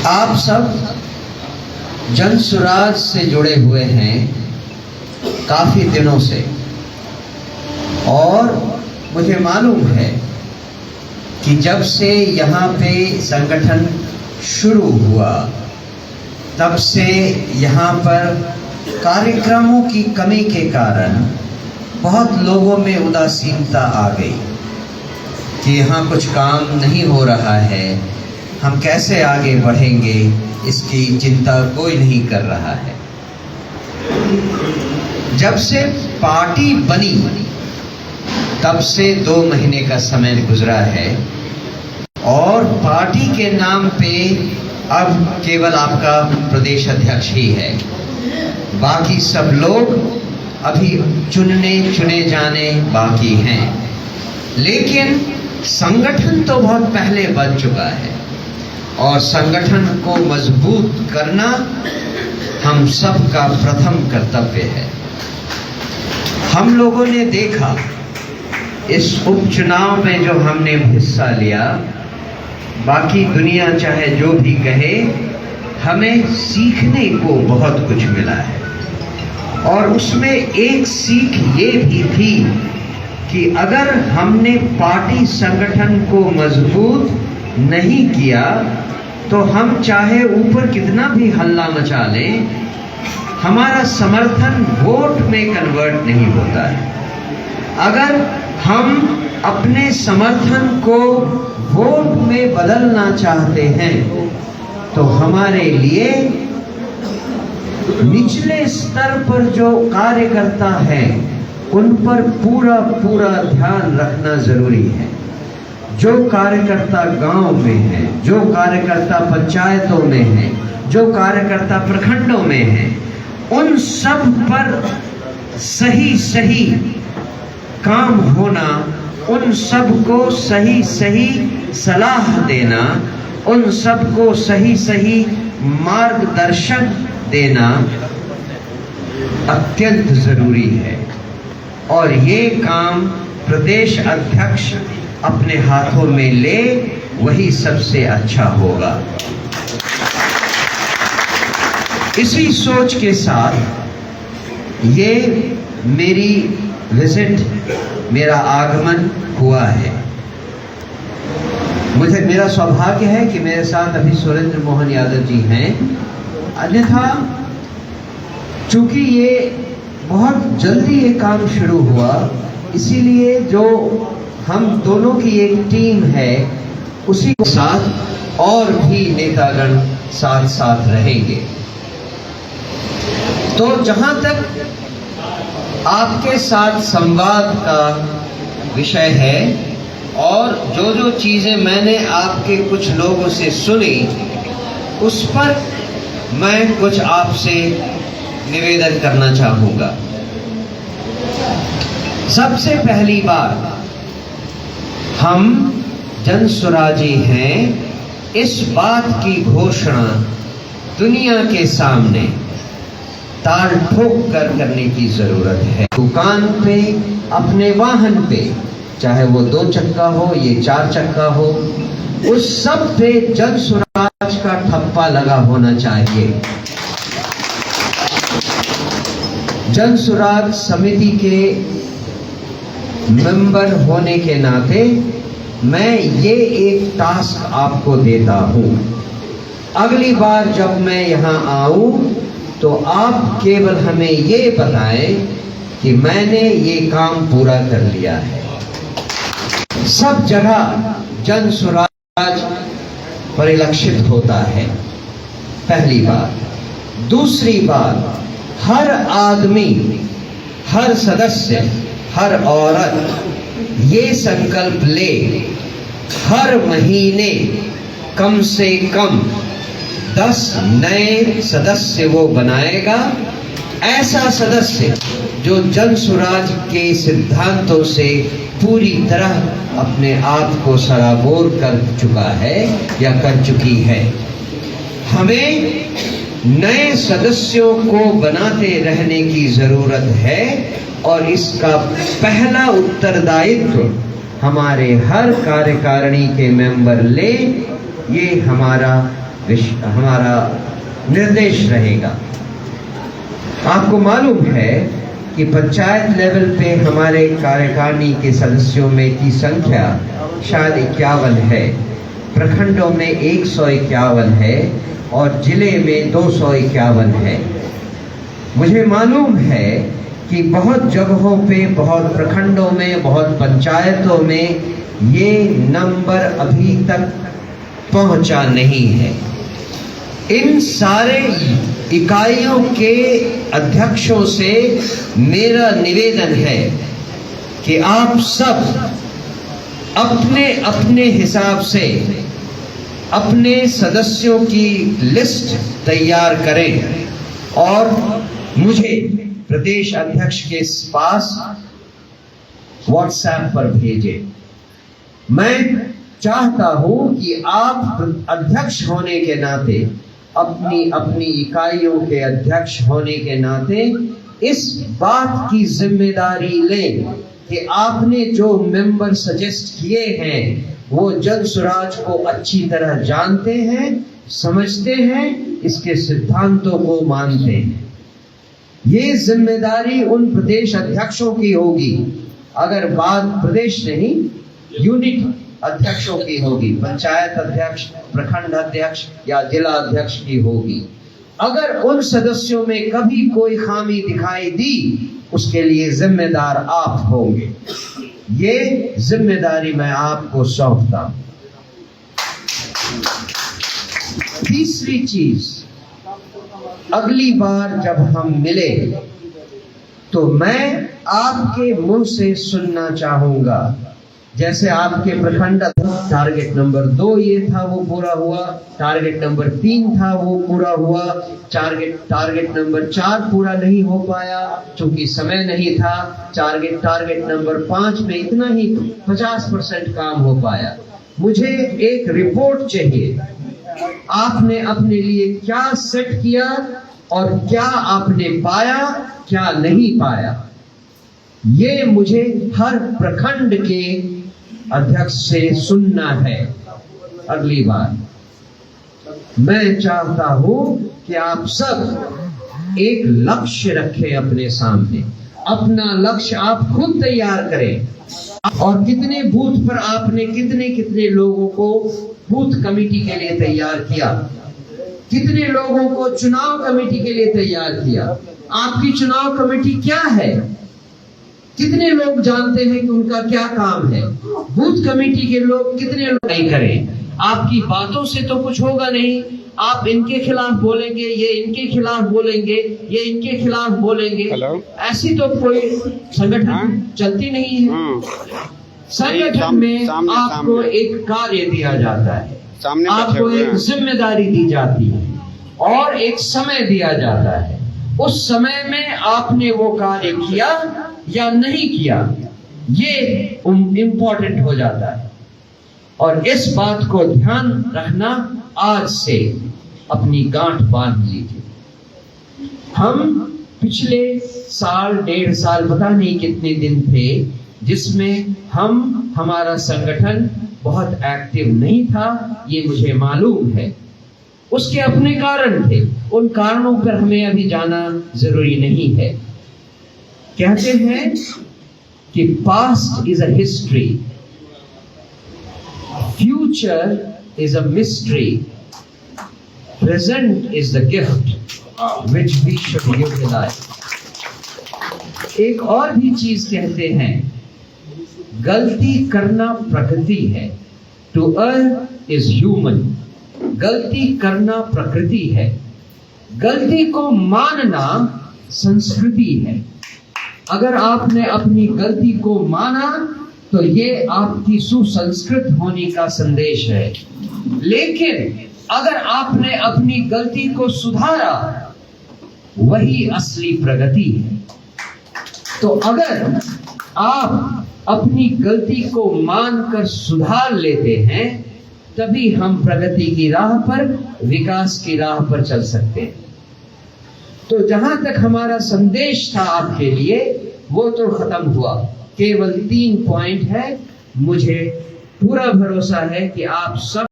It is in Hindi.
आप सब जनसुराज से जुड़े हुए हैं काफी दिनों से, और मुझे मालूम है कि जब से यहाँ पे संगठन शुरू हुआ तब से यहाँ पर कार्यक्रमों की कमी के कारण बहुत लोगों में उदासीनता आ गई कि यहाँ कुछ काम नहीं हो रहा है, हम कैसे आगे बढ़ेंगे, इसकी चिंता कोई नहीं कर रहा है। जब से पार्टी बनी तब से 2 महीने का समय गुजरा है और पार्टी के नाम पे अब केवल आपका प्रदेश अध्यक्ष ही है, बाकी सब लोग अभी चुने जाने बाकी हैं। लेकिन संगठन तो बहुत पहले बन चुका है और संगठन को मजबूत करना हम सबका प्रथम कर्तव्य है। हम लोगों ने देखा इस उपचुनाव में जो हमने हिस्सा लिया, बाकी दुनिया चाहे जो भी कहे, हमें सीखने को बहुत कुछ मिला है। और उसमें एक सीख ये भी थी कि अगर हमने पार्टी संगठन को मजबूत नहीं किया तो हम चाहे ऊपर कितना भी हल्ला मचा लें, हमारा समर्थन वोट में कन्वर्ट नहीं होता है। अगर हम अपने समर्थन को वोट में बदलना चाहते हैं तो हमारे लिए निचले स्तर पर जो कार्यकर्ता हैं उन पर पूरा ध्यान रखना जरूरी है। जो कार्यकर्ता गांव में है, जो कार्यकर्ता पंचायतों में है, जो कार्यकर्ता प्रखंडों में है, उन सब पर सही काम होना, उन सब को सही सलाह देना, उन सब को सही मार्गदर्शन देना अत्यंत जरूरी है। और ये काम प्रदेश अध्यक्ष अपने हाथों में ले, वही सबसे अच्छा होगा। इसी सोच के साथ ये मेरी विजिट, मेरा आगमन हुआ है। मेरा सौभाग्य है कि मेरे साथ अभी सुरेंद्र मोहन यादव जी हैं। अन्यथा चूंकि ये बहुत जल्दी ये काम शुरू हुआ, इसीलिए जो हम दोनों की एक टीम है उसी के साथ और भी नेतागण साथ रहेंगे। तो जहां तक आपके साथ संवाद का विषय है और जो चीजें मैंने आपके कुछ लोगों से सुनी, उस पर मैं कुछ आपसे निवेदन करना चाहूंगा। सबसे पहली बात, हम जनसुराजी हैं, इस बात की घोषणा दुनिया के सामने ताल ठोक कर करने की जरूरत है। दुकान पे, अपने वाहन पे, चाहे वो 2 चक्का हो, ये 4 चक्का हो, उस सब पे जनसुराज का ठप्पा लगा होना चाहिए। जनसुराज समिति के मेंबर होने के नाते मैं ये एक टास्क आपको देता हूं। अगली बार जब मैं यहां आऊं तो आप केवल हमें ये बताएं कि मैंने ये काम पूरा कर लिया है। सब जगह जनसुराज परिलक्षित होता है, पहली बात। दूसरी बात, हर आदमी, हर सदस्य, हर औरत ये संकल्प ले, हर महीने कम से कम 10 नए सदस्य वो बनाएगा। ऐसा सदस्य जो जनसुराज के सिद्धांतों से पूरी तरह अपने आप को सराबोर कर चुका है या कर चुकी है। हमें नए सदस्यों को बनाते रहने की जरूरत है और इसका पहला उत्तरदायित्व हमारे हर कार्यकारिणी के मेंबर ले। ये हमारा हमारा निर्देश रहेगा। आपको मालूम है कि पंचायत लेवल पे हमारे कार्यकारिणी के सदस्यों में की संख्या शायद 51 है, प्रखंडों में 151 है और जिले में 251 है। मुझे मालूम है कि बहुत जगहों पे, बहुत प्रखंडों में, बहुत पंचायतों में ये नंबर अभी तक पहुंचा नहीं है। इन सारे इकाइयों के अध्यक्षों से मेरा निवेदन है कि आप सब अपने अपने हिसाब से अपने सदस्यों की लिस्ट तैयार करें और मुझे प्रदेश अध्यक्ष के पास व्हाट्सएप पर भेजें। मैं चाहता हूं कि आप अध्यक्ष होने के नाते, अपनी अपनी इकाइयों के अध्यक्ष होने के नाते इस बात की जिम्मेदारी लें कि आपने जो मेंबर सजेस्ट किए हैं वो जन स्वराज को अच्छी तरह जानते हैं, समझते हैं, इसके सिद्धांतों को मानते हैं। ये जिम्मेदारी उन प्रदेश अध्यक्षों की होगी। अगर बात प्रदेश नहीं, यूनिट अध्यक्षों की होगी, पंचायत अध्यक्ष, प्रखंड अध्यक्ष या जिला अध्यक्ष की होगी। अगर उन सदस्यों में कभी कोई खामी दिखाई दी, उसके लिए जिम्मेदार आप होंगे। ये जिम्मेदारी मैं आपको सौंपता हूं। तीसरी चीज, अगली बार जब हम मिले तो मैं आपके मुंह से सुनना चाहूंगा। जैसे आपके प्रखंड टारगेट नंबर 2 ये था, वो पूरा हुआ। टारगेट नंबर 3 था, वो पूरा हुआ। टारगेट नंबर 4 पूरा नहीं हो पाया क्योंकि समय नहीं था। टारगेट नंबर 5 में इतना ही 50% काम हो पाया। मुझे एक रिपोर्ट चाहिए, आपने अपने लिए क्या सेट किया और क्या आपने पाया, क्या नहीं पाया। ये मुझे हर प्रखंड के अध्यक्ष से सुनना है। अगली बार मैं चाहता हूं कि आप सब एक लक्ष्य रखें अपने सामने। अपना लक्ष्य आप खुद तैयार करें और कितने बूथ पर आपने कितने लोगों को बूथ कमेटी के लिए तैयार किया, कितने लोगों को चुनाव कमेटी के लिए तैयार किया। आपकी चुनाव कमेटी क्या है, कितने लोग जानते हैं कि उनका क्या काम है। बूथ कमेटी के लोग कितने लोग नहीं करें। आपकी बातों से तो कुछ होगा नहीं। आप इनके खिलाफ बोलेंगे, ये इनके खिलाफ बोलेंगे, ये इनके खिलाफ बोलेंगे। ऐसी तो कोई संगठन चलती नहीं है। संगठन में आपको एक कार्य दिया जाता है, आपको एक जिम्मेदारी दी जाती है और एक समय दिया जाता है। उस समय में आपने वो कार्य किया या नहीं किया, ये इम्पोर्टेंट हो जाता है। और इस बात को ध्यान रखना, आज से अपनी गांठ बांध लीजिए। हम पिछले साल, 1.5 साल, पता नहीं कितने दिन थे जिसमें हमारा संगठन बहुत एक्टिव नहीं था, ये मुझे मालूम है। उसके अपने कारण थे, उन कारणों पर हमें अभी जाना जरूरी नहीं है। कहते हैं कि past is a history, future is a mystery, present is the gift which we should utilize. एक और भी चीज कहते हैं, गलती करना प्रकृति है। To err is human. गलती करना प्रकृति है, गलती को मानना संस्कृति है। अगर आपने अपनी गलती को माना तो ये आपकी सुसंस्कृत होने का संदेश है। लेकिन अगर आपने अपनी गलती को सुधारा, वही असली प्रगति है। तो अगर आप अपनी गलती को मानकर सुधार लेते हैं, तभी हम प्रगति की राह पर, विकास की राह पर चल सकते हैं। तो जहां तक हमारा संदेश था आपके लिए, वो तो खत्म हुआ। केवल 3 पॉइंट है। मुझे पूरा भरोसा है कि आप सब